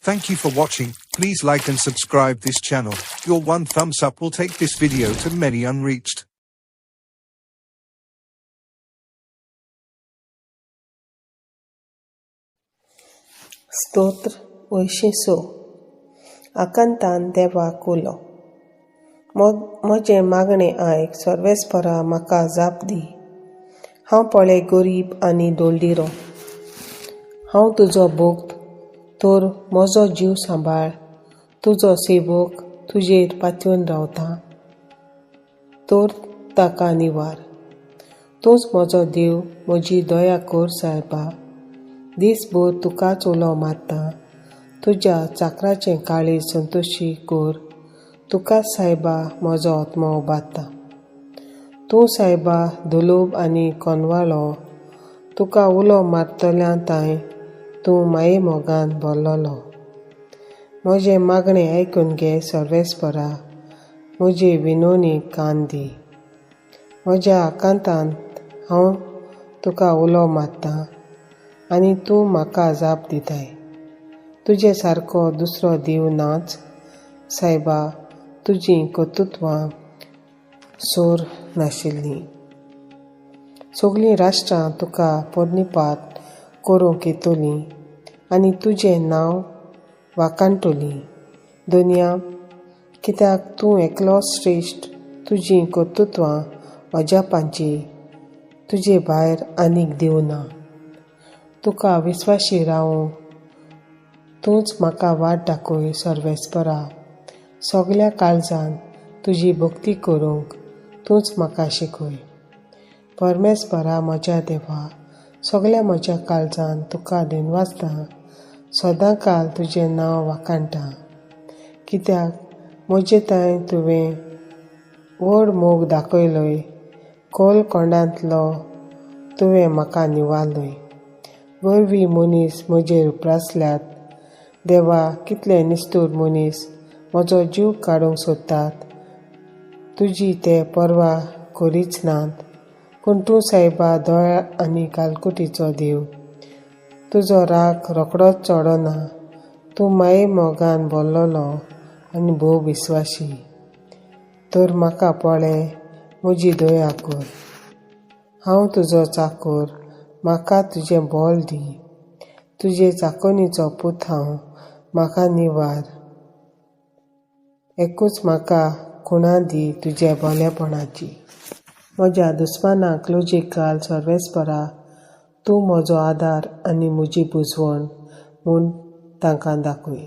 Thank you for watching. Please like and subscribe this channel. Your one thumbs up will take this video to many unreached. स्तोत्र 86 आकांतान देवाक उलो. म्हजें मागणें आयक सर्वेस्परा म्हाका जाप दी. हांव पळय गरीब आनी दोलडिरो. हांव तुजो भक्त, तर म्हजो जीव सांबाळ. तुजो सेवक तुजेर पातयेवन रावता, तर ताका निवार. तूंच म्हजो देव, म्हजी दया कर सायबा. दिसभर तुकाच उलो मारता. तुज्या चाकराचें काळीज संतोशी कर. तुकाच सायबा म्हजो आत्मो उबारता. तूं सायबा दुलोब आनी कोनवाळो. तुका उलो मारतल्यां तांय तूं माये मोगान भरलोलो. म्हजें मागणें आयकून घे सर्वेस्परा. म्हजे विनवणेक कान दी. म्हज्या आकांतांत हांव तुका उलो मारतां आनी तूं म्हाका जाप दिताय. तुजे सारको दुसरो देव नाच सायबा. तुजीं कर्तृत्वां सोर नाशिल्लीं. सगळीं राष्ट्रां तुका पोरनिपात करूंक येतलीं आनी तुजें नांव वाखाणटलीं दुनिया, कित्याक तूं एकलो श्रेश्ठ. तुजीं कर्तृत्वां अजापांचीं. तुजे भायर आनीक देव ना. तुका विस्वाशी रावूंक तूंच म्हाका वाट दाखय सर्वेस्परा. सगल्या काळजान तुजी भक्ती करूंक तूंच म्हाका शिकय. परमेस्परा म्हज्या देवा, सगल्या म्हज्या काळजान तुका दिनवासता. सदां काल तुजें नांव वाखाणटा, कित्याक म्हजे तांय तुवें व्हड मोग दाखयलोय. खोल कोंडांतलो तुवें म्हाका निवारलोय. वरवीं मनीस म्हजेर उप्रासल्यात. देवा, कितले निस्तूर मनीस म्हजो जीव काडूंक सोदतात. तुजी ते पर्वा करीच नात. पूण तूं सायबा दोळ्या आनी गालकुटीचो देव. तुजो राग रोखडोच चडना. तूं माये मोगान भरलोलो आनी भोव विस्वाशी. तर म्हाका पळय, म्हजी दया कर. हांव तुजो चाकर. म्हाका तुजें बोल दी. तुजे चाकोनीचो पूत हांव. म्हाका निवार. एकूच म्हाका खुणां दी तुज्या बोलेपणाची. म्हज्या दुस्मानांक लुजीक घाल सर्वेस्परा. तूं म्हजो आदार आनी म्हजी बुजवण म्हूण तांकां दाखय.